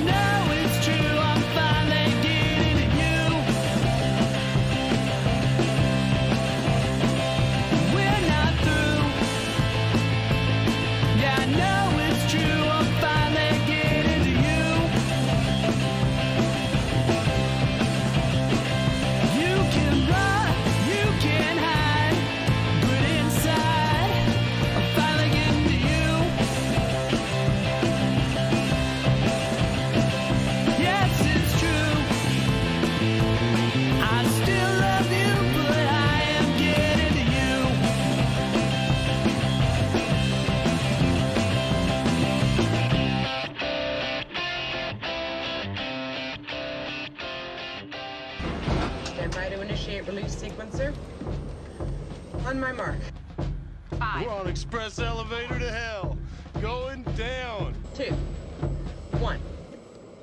know it's true, I'm finally getting to you. We're not through. Yeah, I know it's true, I'm finally getting to you. You can run, you can hide, but inside, I'm finally getting to you. Yes, it's true. I still love you, but I am getting to you. Stand by to initiate release sequencer. On my mark. We're on express elevator to hell. Going down. 2, 1.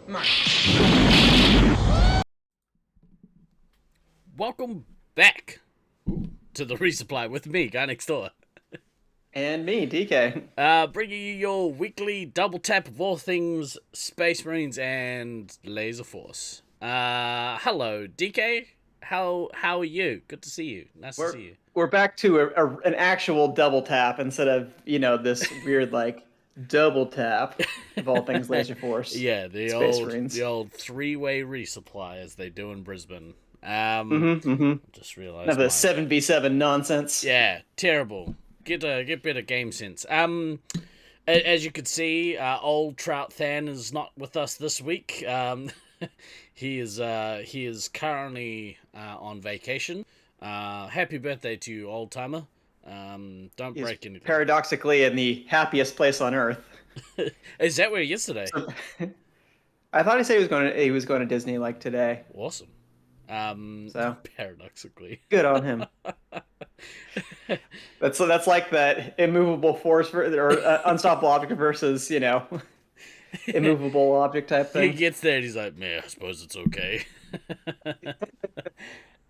Mark. Welcome back to the Resupply with me, guy next door. And me, DK. Bringing you your weekly double tap of all things Space Marines and Laser Force. Hello, DK. How are you? Good to see you. Nice to see you. We're back to an actual double tap instead of, this weird, double tap of all things Laser Force. Yeah, the Space Marines. old three-way resupply as they do in Brisbane. Just realized Now the 7v7 nonsense. Yeah, terrible. Get better game sense. As you could see, old Trout Than is not with us this week. He is currently on vacation. Happy birthday to you, old timer. Don't He's break anything. paradoxically in the happiest place on Earth. Is that where he is today? I thought he said he was going to Disney today. Awesome. So Paradoxically. good on him. That's like that immovable force or unstoppable object versus immovable object type He thing. gets there and he's like, man, I suppose it's okay.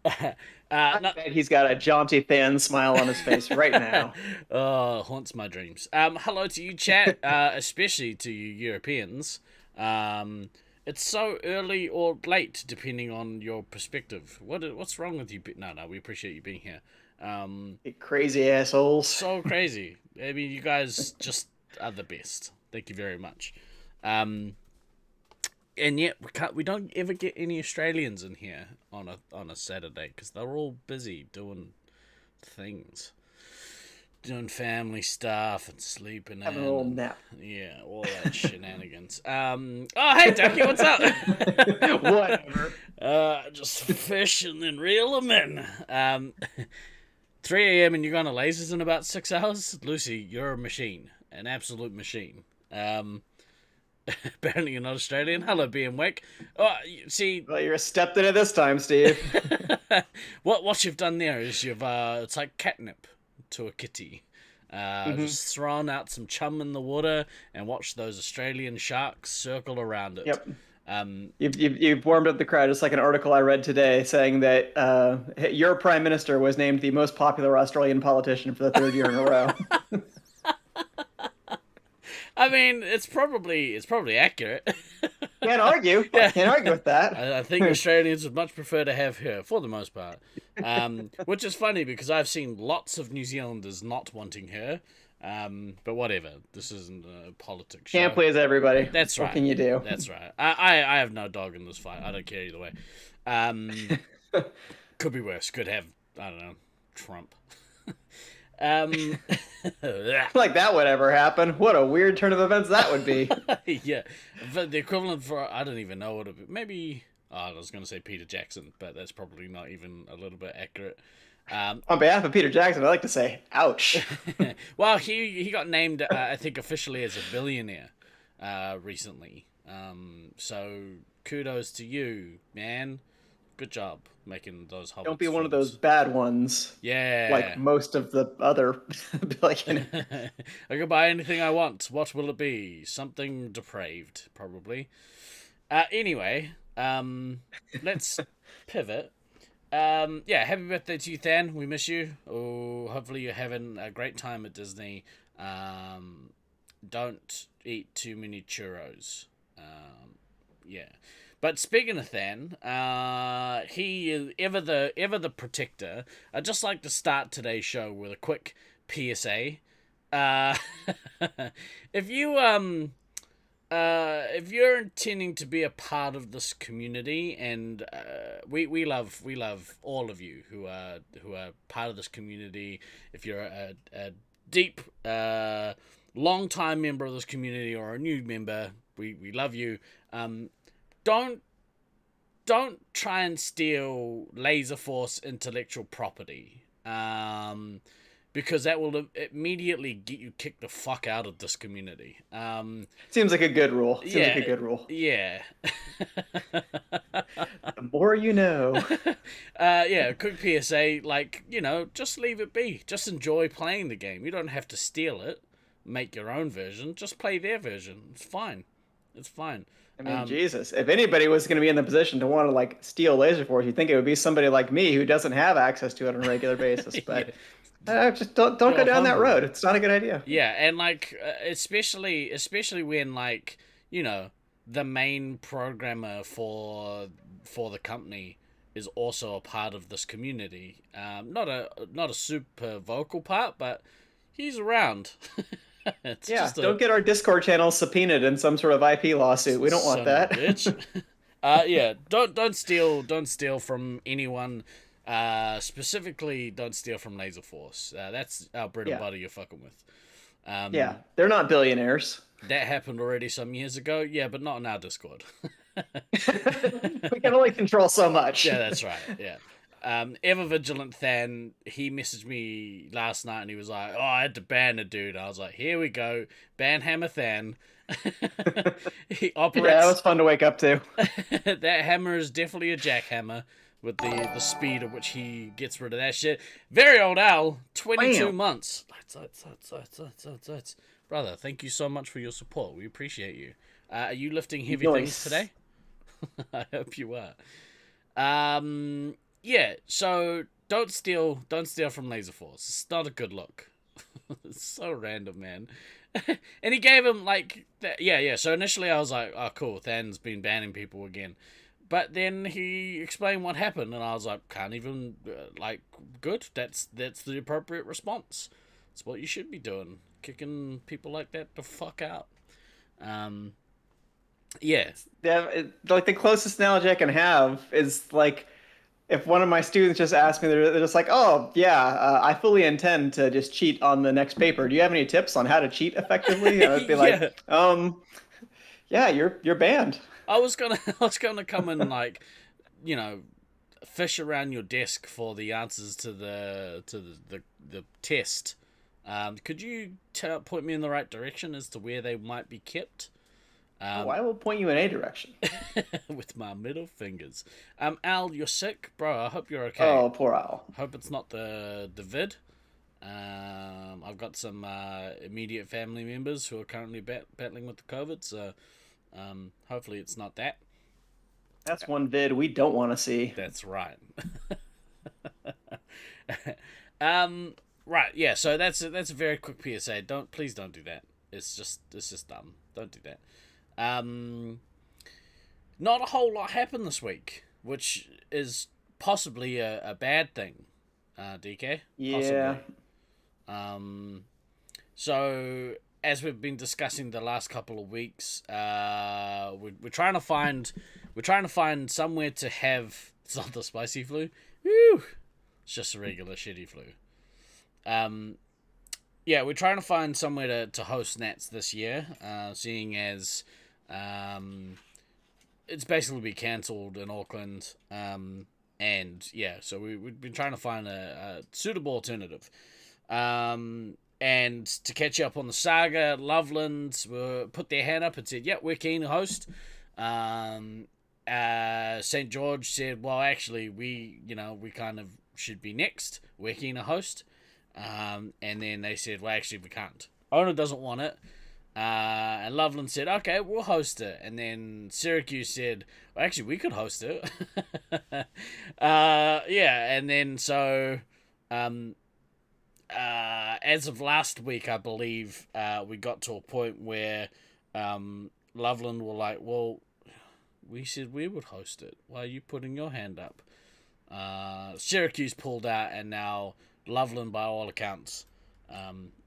I bet he's got a jaunty thin smile on his face right now. Haunts my dreams. Hello to you, chat, especially to you Europeans. It's so early or late, depending on your perspective. What's wrong with you? No, we appreciate you being here. You crazy assholes. So crazy. I mean, you guys just are the best. Thank you very much. And yet we don't ever get any Australians in here on a Saturday because they're all busy doing things, doing family stuff and sleeping, having a little nap. Yeah, all that shenanigans. Oh hey Ducky, what's up? Whatever. Just fish and then reel them in. 3 a.m. and you're going to lasers in about 6 hours. Lucy, you're a machine, an absolute machine. Apparently you're not Australian. Hello, BM Wick. Oh, see. Well, you're a step into this time, Steve. What you've done there is it's like catnip to a kitty. Just thrown out some chum in the water and watch those Australian sharks circle around it. Yep. You've warmed up the crowd, just like an article I read today saying that your prime minister was named the most popular Australian politician for the 3rd year in a row. I mean, it's probably accurate. Can't argue. Yeah. Can't argue with that. I think Australians would much prefer to have her, for the most part. Which is funny because I've seen lots of New Zealanders not wanting her. But whatever. This isn't a politics show. Can't please everybody. That's right. What can you do? That's right. I have no dog in this fight. I don't care either way. Could be worse. Could have, I don't know, Trump. Like that would ever happen. What a weird turn of events that would be. Yeah. But the equivalent for, I don't even know what it would be. Maybe, I was going to say Peter Jackson, but that's probably not even a little bit accurate. On behalf of Peter Jackson, I'd like to say, ouch. Well, he got named, I think, officially as a billionaire recently. So kudos to you, man. Good job making those hobbits. Don't be one of films. those bad ones. Yeah. Like most of the other billionaires. I can buy anything I want. What will it be? Something depraved, probably. Anyway, let's pivot. Yeah, happy birthday to you, Than. We miss you. Oh, hopefully you're having a great time at Disney. Don't eat too many churros. yeah. But speaking of Than, he is ever the protector. I'd just like to start today's show with a quick PSA. Uh, if you're intending to be a part of this community, and we love all of you who are part of this community. If you're a deep long time member of this community or a new member, we love you. Don't try and steal Laser Force intellectual property. Because that will immediately get you kicked the fuck out of this community. Seems like a good rule. Yeah. The more you know. Yeah, quick PSA, like, just leave it be. Just enjoy playing the game. You don't have to steal it. Make your own version. Just play their version. It's fine. I mean, Jesus, if anybody was going to be in the position to want to like steal Laser Force, you'd think it would be somebody like me who doesn't have access to it on a regular basis. But just don't go down that road. It's not a good idea. Yeah, and like especially when like the main programmer for the company is also a part of this community. Not a super vocal part, but he's around. Don't get our Discord channel subpoenaed in some sort of IP lawsuit. We don't want that. Yeah, don't steal from anyone. Specifically, don't steal from Laser Force. That's our bread and butter you're fucking with. They're not billionaires. That happened already some years ago. Yeah, but not in our Discord. We can only control so much. Yeah, that's right. Yeah. Ever Vigilant Than, he messaged me last night and he was like, "Oh, I had to ban a dude." I was like, "Here we go, ban Hammer Than." He operates. Yeah, it was fun to wake up to. That hammer is definitely a jackhammer with the speed at which he gets rid of that shit. Very old Al, 22 months. Brother, thank you so much for your support. We appreciate you. Are you lifting heavy things today? I hope you are. Yeah, so don't steal from Laser Force. It's not a good look. It's so random, man. And he gave him like yeah. So initially I was like, "Oh, cool, Than's been banning people again." But then he explained what happened, and I was like, "Can't even good. That's the appropriate response. It's what you should be doing, kicking people like that the fuck out." Yeah. Like the closest analogy I can have is like, if one of my students just asked me, they're just like, "Oh, yeah, I fully intend to just cheat on the next paper. Do you have any tips on how to cheat effectively?" And I'd be like, "Yeah, you're banned." I was gonna come and like, fish around your desk for the answers to the test. Could you point me in the right direction as to where they might be kept? I will point you in a direction. With my middle fingers. Al, you're sick, bro. I hope you're okay. Oh, poor Al. Hope it's not the vid. I've got some immediate family members who are currently battling with the COVID, so hopefully it's not that. That's one vid we don't want to see. That's right. Right, yeah. So that's a very quick PSA. Please don't do that. It's just dumb. Don't do that. Not a whole lot happened this week, which is possibly a bad thing, DK. Yeah. Possibly. So as we've been discussing the last couple of weeks, we're trying to find somewhere to have. It's not the spicy flu. Woo! It's just a regular shitty flu. Yeah, we're trying to find somewhere to host Nats this year, seeing as it's basically been cancelled in Auckland, and yeah, so we've been trying to find a suitable alternative. And to catch up on the saga, Loveland put their hand up and said, "Yeah, we're keen to host." St. George said, "Well, actually, we kind of should be next. We're keen to host." And then they said, "Well, actually, we can't. Owner doesn't want it." And Loveland said, "Okay, we'll host it." And then Syracuse said, "Well, actually, we could host it." Yeah, and then so, as of last week, I believe, we got to a point where Loveland were like, "Well, We said we would host it. Why are you putting your hand up? Syracuse pulled out, and now Loveland, by all accounts,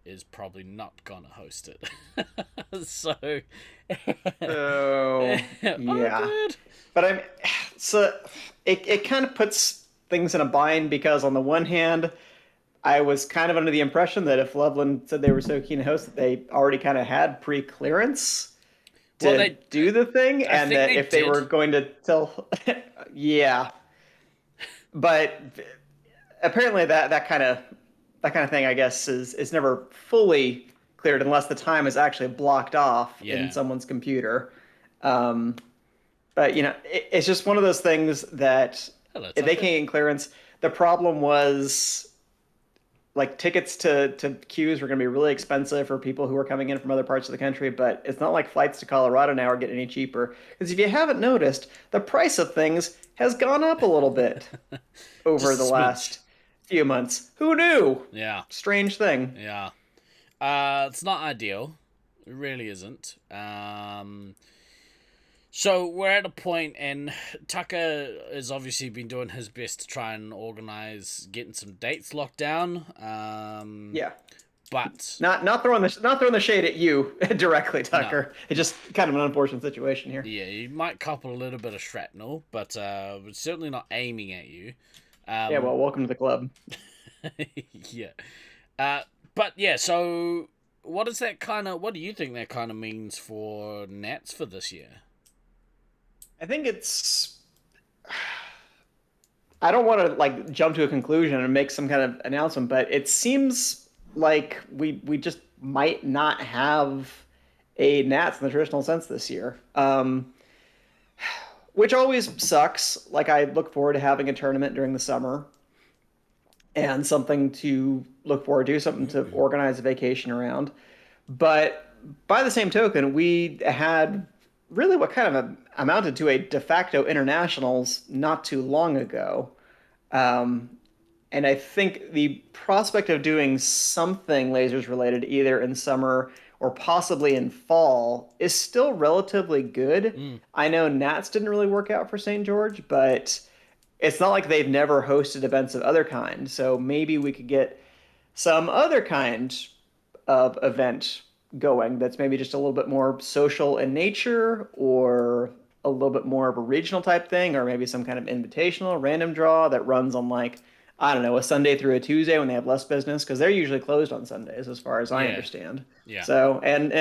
is probably not gonna host it. So, Oh, yeah. Awkward. But it kind of puts things in a bind because on the one hand, I was kind of under the impression that if Loveland said they were so keen to host that they already kind of had pre-clearance to Well, they do the thing, I and think that they if they were did. going to tell, yeah. But apparently that kind of thing, I guess, is never fully cleared unless the time is actually blocked off in Yeah. someone's computer. Um, but it's just one of those things that Hello, if they Tucker. can't get clearance, the problem was like tickets to queues were going to be really expensive for people who are coming in from other parts of the country. But it's not like flights to Colorado now are getting any cheaper. Because if you haven't noticed, the price of things has gone up a little bit over Just a the smidge. last few months. Who knew? Yeah. Strange thing. Yeah. It's not ideal. It really isn't. So we're at a point, and Tucker has obviously been doing his best to try and organize getting some dates locked down. Yeah. But Not throwing the shade at you directly, Tucker. It's just kind of an unfortunate situation here. yeah, you might couple a little bit of shrapnel, but we're certainly not aiming at you. Yeah, well, welcome to the club. Yeah. Uh, but yeah, so what do you think that kind of means for Nats for this year? I think it's. I don't want to like jump to a conclusion and make some kind of announcement, but it seems like we just might not have a Nats in the traditional sense this year, which always sucks. Like I look forward to having a tournament during the summer and something to look forward to, something to organize a vacation around. But by the same token, we had really what kind of amounted to a de facto internationals not too long ago. Um, and I think the prospect of doing something lasers related either in summer or possibly in fall is still relatively good. Mm. I know Nats didn't really work out for St. George, but it's not like they've never hosted events of other kind. So maybe we could get some other kind of event going that's maybe just a little bit more social in nature or a little bit more of a regional type thing or maybe some kind of invitational random draw that runs on like I don't know a Sunday through a Tuesday when they have less business because they're usually closed on Sundays as far as I Yeah. understand. Yeah. So and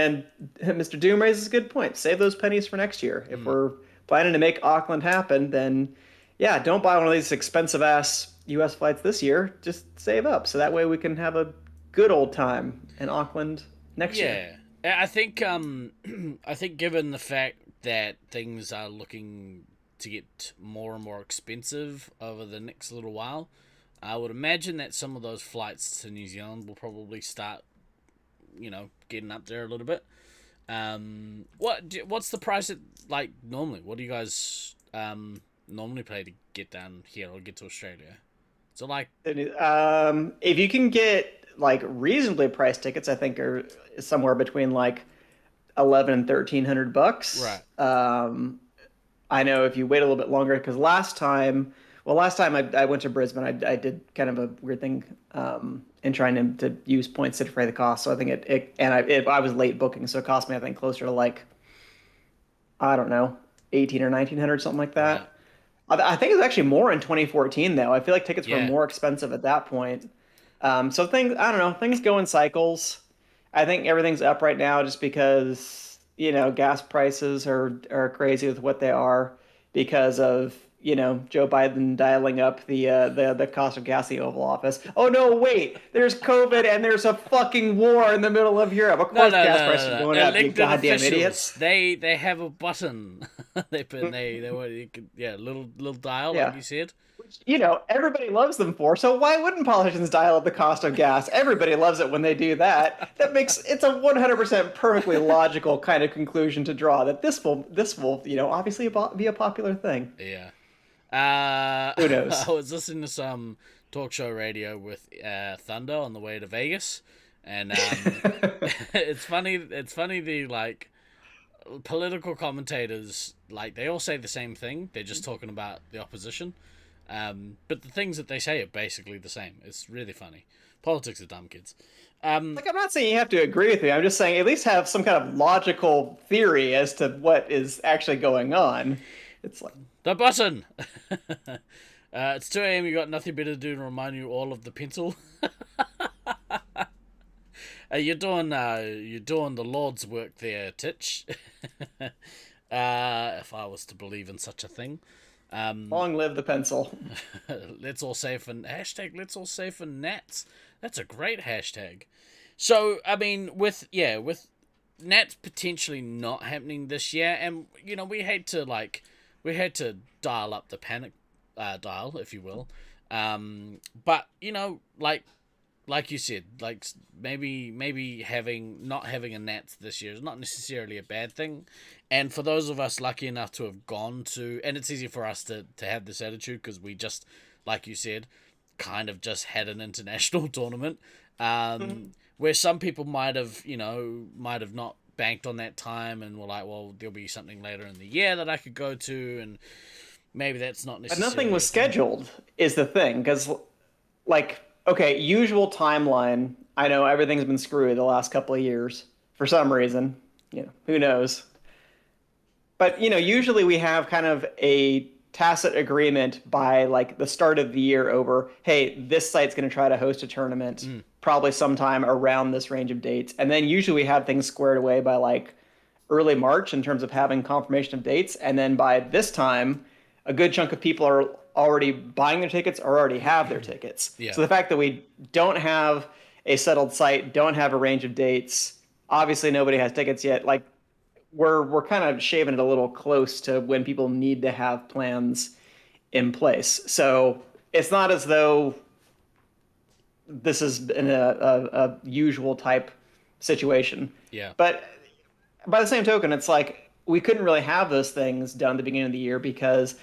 Mr. Doom raises a good point. Save those pennies for next year. If we're planning to make Auckland happen, then yeah, don't buy one of these expensive ass US flights this year. Just save up so that way we can have a good old time in Auckland next year. Yeah. I think I think given the fact that things are looking to get more and more expensive over the next little while, I would imagine that some of those flights to New Zealand will probably start, getting up there a little bit. What's the price at like normally? What do you guys normally pay to get down here or get to Australia? So like, If you can get like reasonably priced tickets, I think are somewhere between like 11 and $1,300. right? I know if you wait a little bit longer, because last time I went to Brisbane, I did kind of a weird thing in trying to use points to defray the cost. So I think I was late booking, so it cost me I think closer to like I don't know 18 or 1900 something like Right. that. I think it was actually more in 2014 though. I feel like tickets were Yeah. more expensive at that point. So I don't know, things go in cycles. I think everything's up right now just because, gas prices are crazy with what they are because of, Joe Biden dialing up the cost of gas in the Oval Office. Oh no, wait, there's COVID and there's a fucking war in the middle of Europe. Of No, course no, gas no, prices no, are no. going up, you Elected goddamn officials. idiots. They have a button. Little dial Yeah. like you said. Everybody loves them for. So why wouldn't politicians dial up the cost of gas? Everybody loves it when they do that. It's a 100% perfectly logical kind of conclusion to draw that this will obviously be a popular thing. Yeah. Who I knows? was listening to some talk show radio with Thunder on the way to Vegas, and it's funny. It's funny the like political commentators, like, they all say the same thing. They're just talking about the opposition. But the things that they say are basically the same. It's really funny. Politics are dumb, kids. Like, I'm not saying you have to agree with me. I'm just saying at least have some kind of logical theory as to what is actually going on. It's like, The button! It's 2 a.m. You got nothing better to do than remind you all of the pencil. You're doing the Lord's work there, Titch. If I was to believe in such a thing. long live the pencil. Let's all say for hashtag. Let's all say for Nats. That's a great hashtag. So I mean, with Nats potentially not happening this year, and we had to dial up the panic dial, if you will. But like you said, like maybe not having a Nats this year is not necessarily a bad thing. And for those of us lucky enough to have gone to, and it's easy for us to have this attitude because we just, like you said, kind of just had an international tournament, where some people might have not banked on that time and were like, well, there'll be something later in the year that I could go to, and maybe that's not But necessarily. nothing was scheduled is the thing, because, like, okay, usual timeline. I know everything's been screwy the last couple of years for some reason. Who knows? But usually we have kind of a tacit agreement by like the start of the year over, hey, this site's going to try to host a tournament probably sometime around this range of dates, and then usually we have things squared away by like early March in terms of having confirmation of dates, and then by this time, a good chunk of people are already buying their tickets or already have their tickets. Yeah. So the fact that we don't have a settled site, don't have a range of dates, obviously nobody has tickets yet. Like, we're kind of shaving it a little close to when people need to have plans in place. So it's not as though this is in a usual type situation. Yeah. But by the same token, it's like we couldn't really have those things done at the beginning of the year because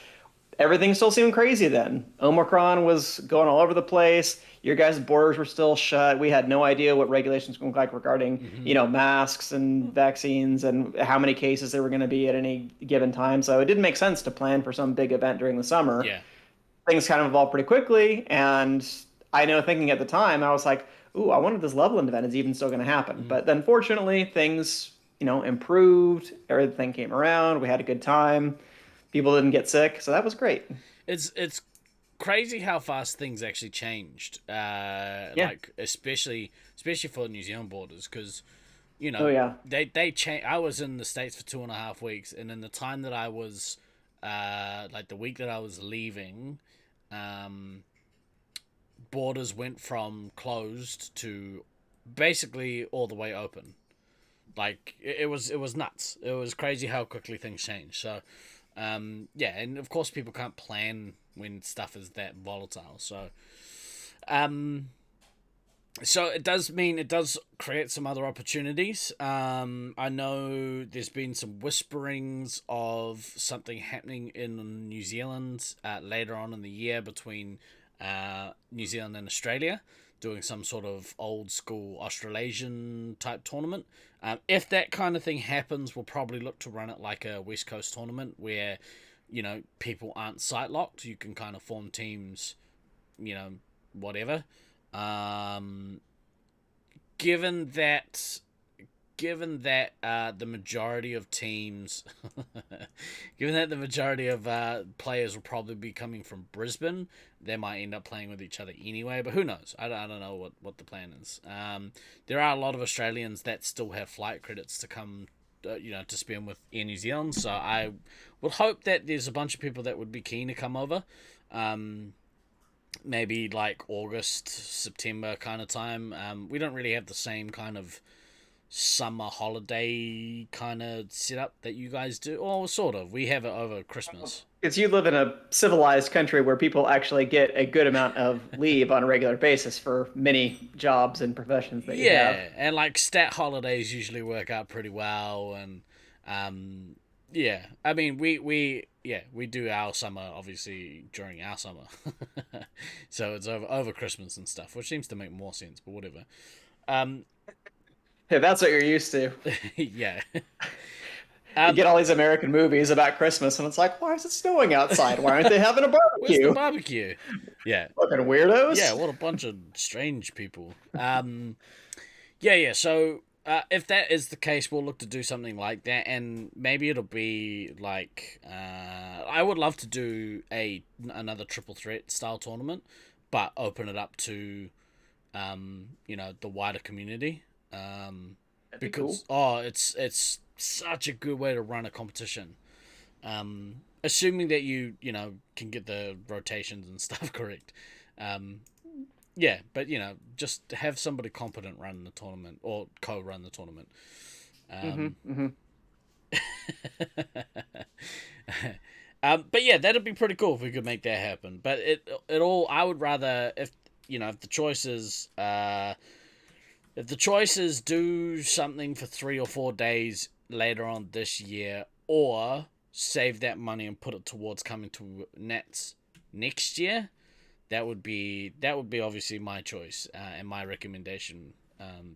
everything still seemed crazy then. Omicron was going all over the place. Your guys' borders were still shut. We had no idea what regulations were going to look like regarding, masks and vaccines and how many cases there were going to be at any given time. So it didn't make sense to plan for some big event during the summer. Yeah. Things kind of evolved pretty quickly. And I know thinking at the time, I was like, ooh, I wonder if this Loveland event is even still going to happen. But then fortunately, things, improved. Everything came around. We had a good time. People didn't get sick. So that was great. It's crazy how fast things actually changed. Like especially for New Zealand borders, because they changed. I was in the States for 2.5 weeks, and in the time that I was like the week that I was leaving, borders went from closed to basically all the way open. Like it was nuts. It was crazy how quickly things changed. So and of course people can't plan when stuff is that volatile. So so it does create some other opportunities. I know there's been some whisperings of something happening in New Zealand later on in the year between New Zealand and Australia, doing some sort of old school Australasian type tournament. If that kind of thing happens, we'll probably look to run it like a West Coast tournament where, people aren't site locked. You can kind of form teams, whatever. Given that the majority of teams, given that the majority of players will probably be coming from Brisbane, they might end up playing with each other anyway. But who knows? I don't know what the plan is. There are a lot of Australians that still have flight credits to come, to spend with Air New Zealand. So I would hope that there's a bunch of people that would be keen to come over. Maybe like August, September kind of time. We don't really have the same kind of summer holiday kind of setup that you guys do, or sort of. We have it over Christmas. Because you live in a civilized country where people actually get a good amount of leave on a regular basis for many jobs and professions that you have. Yeah, and like stat holidays usually work out pretty well, and I mean we do our summer obviously during our summer, so it's over Christmas and stuff, which seems to make more sense. But whatever. If that's what you're used to. Yeah. You get all these American movies about Christmas, and it's like, why is it snowing outside? Why aren't they having a Where's the barbecue? barbecue? Yeah. Fucking weirdos. Yeah, what a bunch of strange people. Yeah. So if that is the case, we'll look to do something like that, and maybe it'll be like I would love to do another triple threat style tournament, but open it up to the wider community. Because cool. it's such a good way to run a competition. Assuming that you can get the rotations and stuff correct. Yeah, but just have somebody competent run the tournament or co-run the tournnament. But yeah, that'd be pretty cool if we could make that happen. But I would rather if the choices do something for 3 or 4 days later on this year, or save that money and put it towards coming to Nats next year. That would be obviously my choice and my recommendation,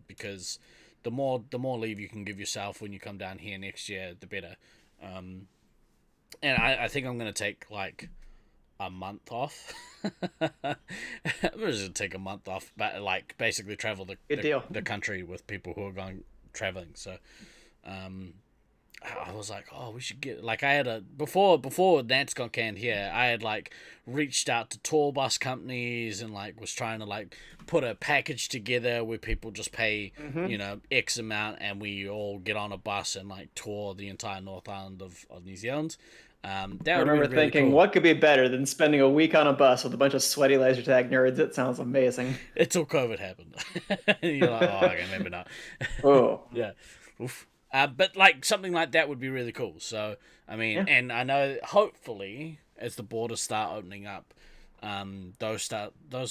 because the more leave you can give yourself when you come down here next year, the better. And I think I'm gonna take like a month off. I'm just gonna take a month off, but like basically travel the country with people who are going traveling. So, I was like, oh, we should get like I had before Nats got canned here. I had like reached out to tour bus companies and like was trying to like put a package together where people just pay X amount and we all get on a bus and like tour the entire North Island of New Zealand. I remember thinking, what could be better than spending a week on a bus with a bunch of sweaty laser tag nerds? It sounds amazing. Until COVID happened. You're like, oh, okay, maybe not. Oh. Yeah. Oof. But like something like that would be really cool. So I mean, and I know hopefully as the borders start opening up, those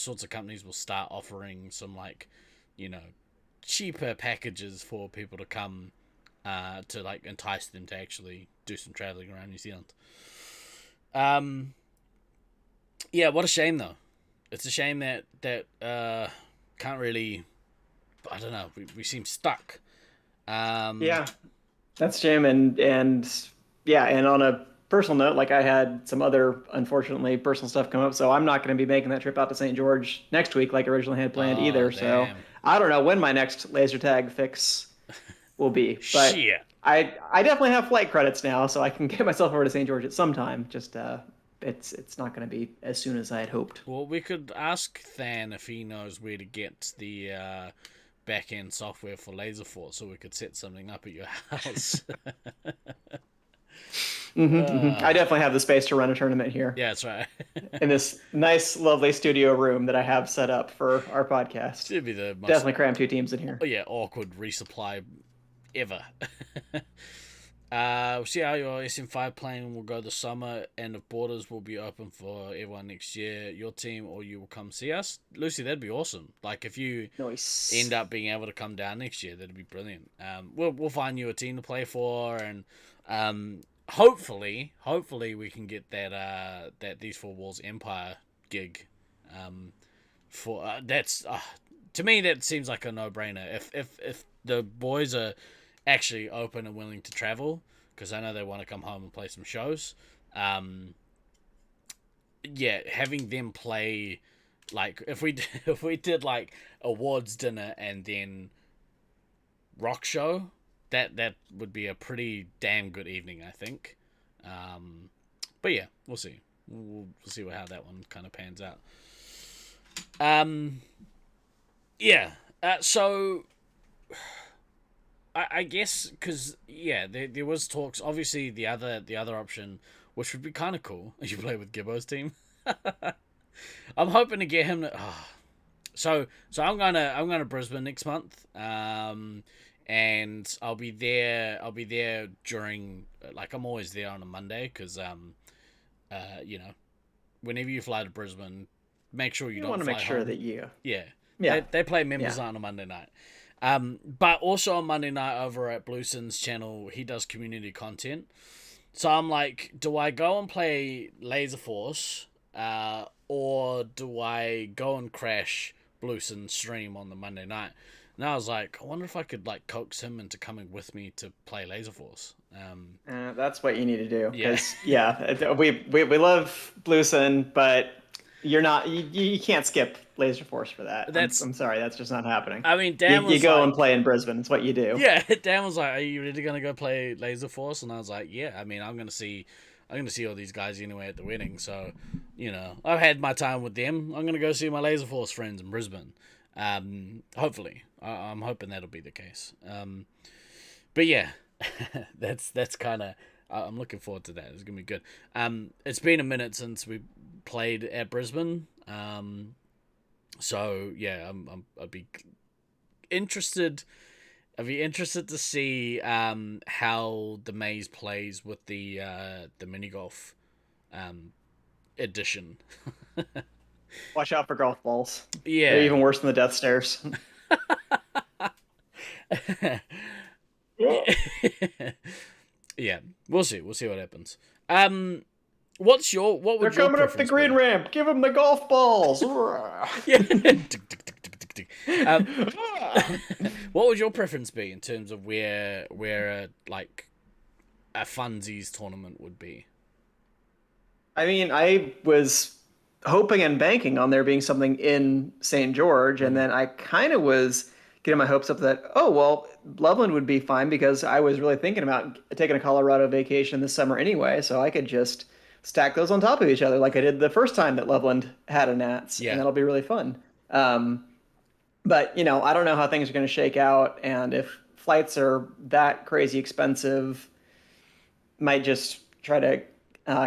sorts of companies will start offering some like, cheaper packages for people to come, to like entice them to actually do some traveling around New Zealand. Yeah, what a shame though. It's a shame that can't really. I don't know. We seem stuck. Yeah, that's a shame. And yeah, and on a personal note, like I had some other unfortunately personal stuff come up, so I'm not going to be making that trip out to St. George next week like originally had planned either. So Damn. I don't know when my next laser tag fix will be, but Shit. I definitely have flight credits now, so I can get myself over to St. George at some time. Just it's not going to be as soon as I had hoped. Well, we could ask Than if he knows where to get the back-end software for Laser Force, so we could set something up at your house. I definitely have the space to run a tournament here. Yeah, that's right. In this nice, lovely studio room that I have set up for our podcast. Should be the most Definitely cram 2 teams in here. awkward resupply ever. We'll see how your SM5 plane will go this summer, and if borders will be open for everyone next year, your team or you will come see us. Lucy, that'd be awesome. Like if you end up being able to come down next year, that'd be brilliant. We'll find you a team to play for, and hopefully we can get that These Four Walls Empire gig. For that's to me that seems like a no-brainer. If the boys are actually open and willing to travel, because I know they want to come home and play some shows. Having them play, like if we did like awards dinner and then rock show, that would be a pretty damn good evening, I think. But yeah, we'll see. We'll see how that one kind of pans out. So I guess because there was talks. Obviously, the other option, which would be kind of cool, you play with Gibbo's team. I'm hoping to get him to. So I'm going to Brisbane next month. And I'll be there during, like, I'm always there on a Monday because whenever you fly to Brisbane, make sure you don't want to fly make sure home. that you They play members on a Monday night. But also on Monday night over at Blueson's channel, he does community content. So I'm like, do I go and play Laser Force, or do I go and crash Blueson's stream on the Monday night? And I was like, I wonder if I could like coax him into coming with me to play Laser Force. That's what you need to do. Yeah. Because we love Blueson, but you can't skip Laser Force for that. I'm sorry, that's just not happening. I mean, You, Dan you was go like, and play in Brisbane. It's what you do. yeah, Dan was like, "Are you really gonna go play Laser Force?" And I was like, "Yeah, I mean, I'm gonna see all these guys anyway at the wedding. So, I've had my time with them. I'm gonna go see my Laser Force friends in Brisbane. Hopefully, I'm hoping that'll be the case. But yeah, that's kind of. I'm looking forward to that. It's gonna be good. It's been a minute since we played at Brisbane. So yeah, I'd be interested. I'd be interested to see how the maze plays with the mini golf edition. Watch out for golf balls. Yeah, They're even worse than the Death Stairs. yeah. We'll see. We'll see what happens. What would They're your coming up the preference green be? ramp. Give them the golf balls. Yeah. What would your preference be in terms of where like a funsies tournament would be? I mean, I was hoping and banking on there being something in St. George, and then I kind of was getting my hopes up that, oh, well, Loveland would be fine because I was really thinking about taking a Colorado vacation this summer anyway, so I could just stack those on top of each other like I did the first time that Loveland had a Nats, Yeah. and that'll be really fun. But, I don't know how things are going to shake out, and if flights are that crazy expensive, might just try to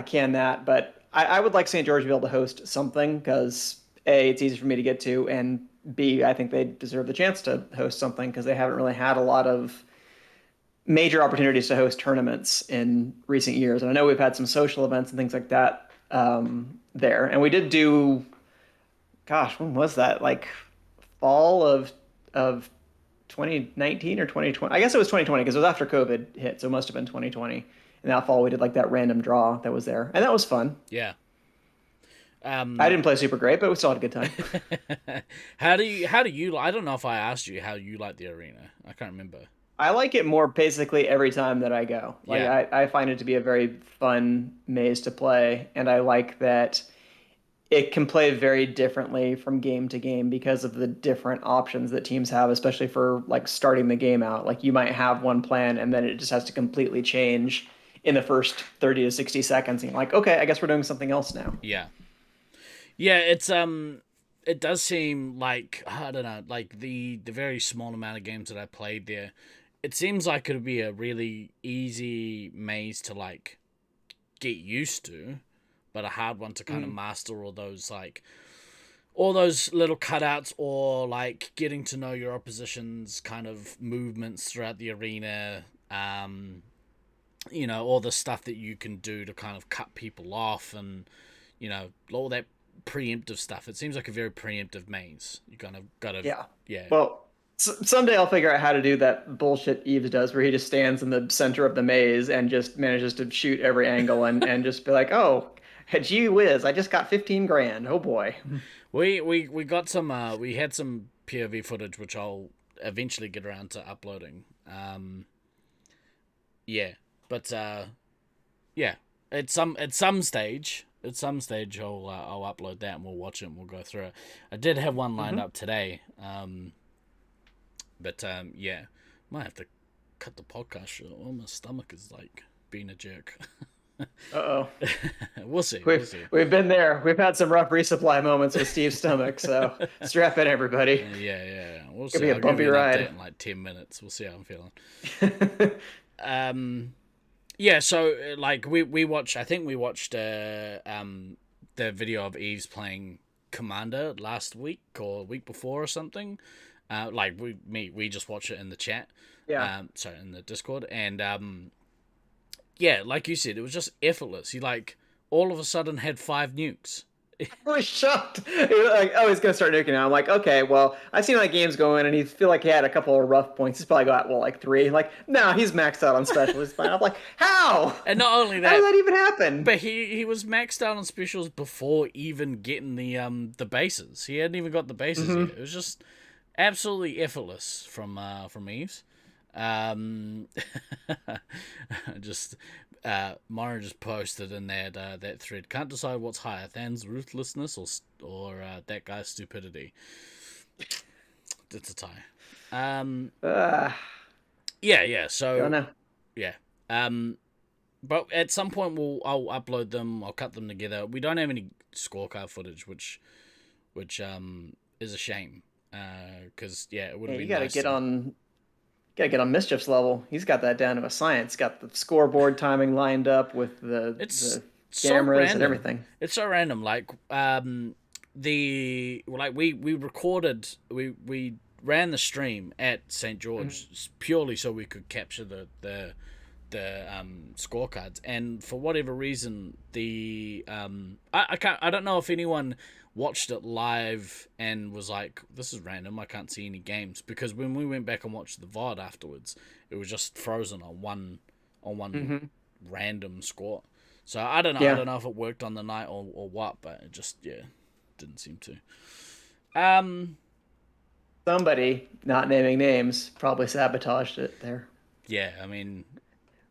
can that. But I would like St. George to be able to host something because A, it's easy for me to get to, and B, I think they deserve the chance to host something because they haven't really had a lot of major opportunities to host tournaments in recent years. And I know we've had some social events and things like that there. And we did do, gosh, when was that? Like fall of 2019 or 2020? I guess it was 2020 because it was after COVID hit, so it must have been 2020. And that fall we did like that random draw that was there, and that was fun. Yeah. I didn't play super great, but we still had a good time. How do you? I don't know if I asked you how you like the arena. I can't remember. I like it more basically every time that I go. Like Yeah. I find it to be a very fun maze to play, and I like that it can play very differently from game to game because of the different options that teams have, especially for like starting the game out. Like you might have one plan and then it just has to completely change in the first 30 to 60 seconds. And you're like, okay, I guess we're doing something else now. Yeah. Yeah, it's it does seem like, I don't know, like the very small amount of games that I played there, it seems like it would be a really easy maze to like get used to, but a hard one to kind of master all those little cutouts, or like getting to know your opposition's kind of movements throughout the arena, all the stuff that you can do to kind of cut people off, and all that preemptive stuff. It seems like a very preemptive maze. You kind of gotta yeah. Well, someday I'll figure out how to do that bullshit Eves does, where he just stands in the center of the maze and just manages to shoot every angle and just be like, oh, gee whiz, I just got 15 grand. Oh boy. We got some we had some POV footage which I'll eventually get around to uploading. Yeah, but yeah, at some stage I'll upload that and we'll watch it and we'll go through it. I did have one lined up today. But yeah, might have to cut the podcast short. Oh, my stomach is like being a jerk. Uh-oh. We'll see. We've been there. We've had some rough resupply moments with Steve's stomach, so strap in, everybody. Yeah. We'll Could see. be a I'll bumpy give you an ride. update in like 10 minutes. We'll see how I'm feeling. Yeah, so like we watched, I think we watched the video of Eves playing Commander last week or week before or something. Like we just watched it in the chat. Yeah. Sorry, in the Discord, and yeah, like you said, it was just effortless. He like all of a sudden had 5 nukes. I was shocked. He was like, oh, he's gonna start nuking now. I'm like, okay, well, I've seen how the games going, and he feel like he had a couple of rough points. He's probably got like 3. Like, no, he's maxed out on special. He's fine. I'm like, how? And not only How did that, that even happen? but he was maxed out on specials before even getting the bases. He hadn't even got the bases yet. It was just absolutely effortless from Eves. Just Myron just posted in that thread. Can't decide what's higher, Than's ruthlessness or that guy's stupidity. It's a tie. Yeah. So Don't know. yeah. But at some point I'll upload them. I'll cut them together. We don't have any scorecard footage, which is a shame. Because it would have been You gotta nice get to... on. Gotta get on Mischief's level. He's got that down to a science. Got the scoreboard timing lined up with the so cameras random. and everything. It's so random. Like we recorded, we ran the stream at St. George purely so we could capture the scorecards, and for whatever reason I don't know if anyone watched it live and was like, this is random, I can't see any games, because when we went back and watched the VOD afterwards, it was just frozen on one random score. So I don't know. I don't know if it worked on the night or what, but it just didn't seem to. Somebody, not naming names, probably sabotaged it there. Yeah, I mean,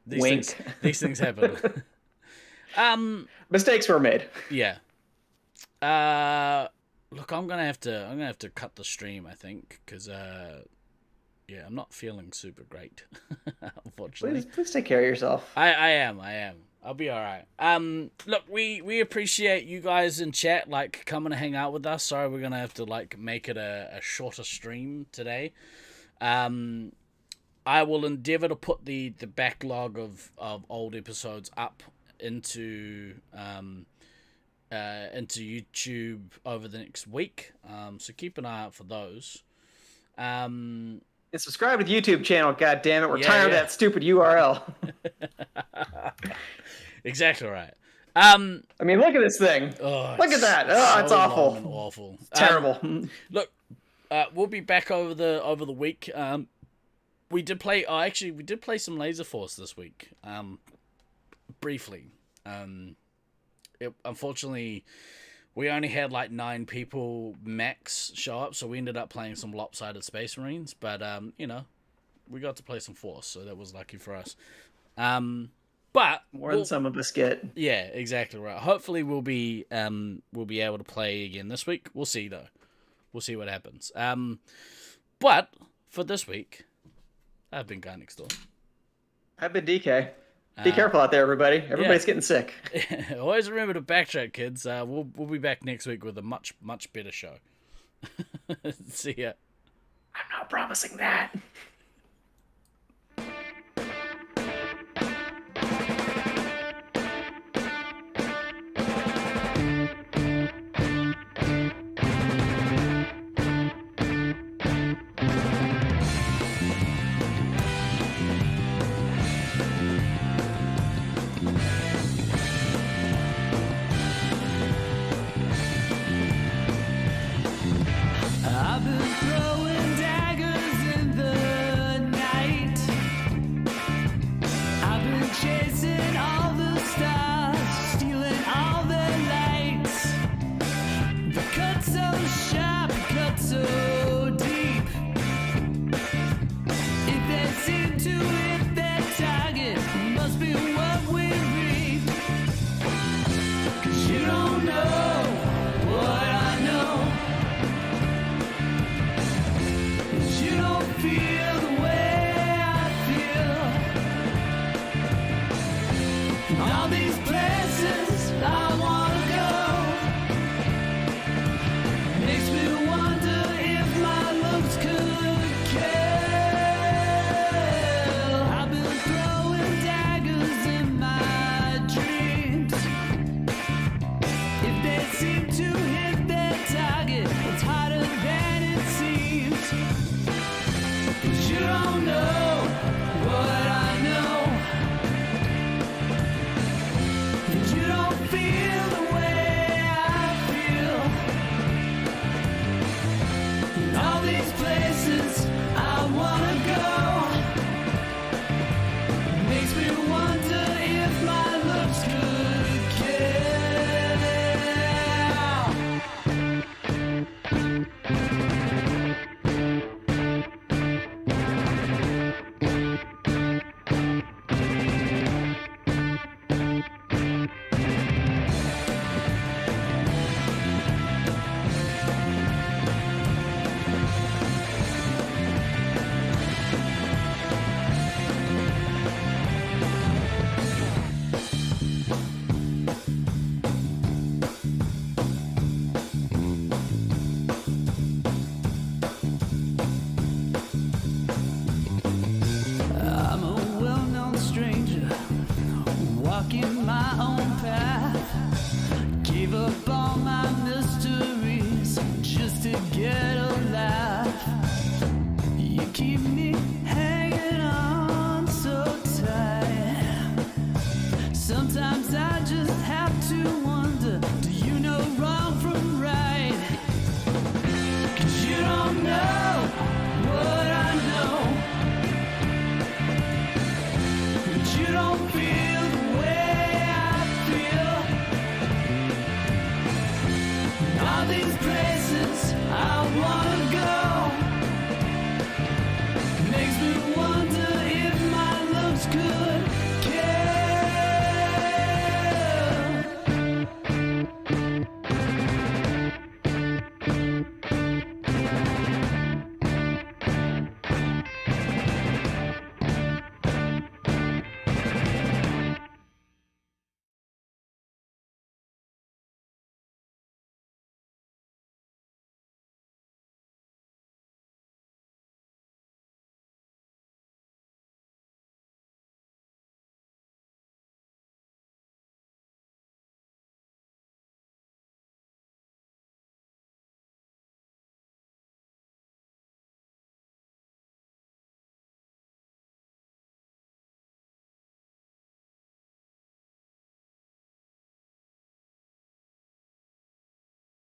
these things happen. Mistakes were made. Yeah. Look, I'm gonna have to cut the stream, I think, because I'm not feeling super great, unfortunately. Please take care of yourself. I am. I'll be all right. Look, we appreciate you guys in chat, like, coming to hang out with us. Sorry, we're gonna have to like make it a shorter stream today. I will endeavor to put the backlog of old episodes up into YouTube over the next week. So keep an eye out for those. And subscribe to the YouTube channel, God damn it. We're tired of that stupid URL. Exactly right. I mean, look at this thing. Look at that. Oh, it's awful. And awful. It's terrible. Look, we'll be back over the week. We did play some Laser Force this week. Briefly. Unfortunately, we only had like 9 people max show up, so we ended up playing some lopsided Space Marines. But we got to play some Force, so that was lucky for us. But more than some of us get. Yeah, exactly right. Hopefully, we'll be able to play again this week. We'll see though. We'll see what happens. But for this week, I've been Guy Next Door. I've been DK. Be careful out there, everybody. Everybody's getting sick. Always remember to backtrack, kids. We'll be back next week with a much better show. See ya. I'm not promising that. I've been throwing daggers in the night. I've been chasing all the stars, stealing all their lights. The cut so sharp, cut so deep. If they seem to hit their target, must be what we reap. 'Cause you don't know what I know. You don't feel the way I feel. All these places I wanna go makes me wonder if my looks could kill. I've been throwing daggers in my dreams. If they seem to hit their target, it's harder than it seems. You don't know what I know. You don't feel the my own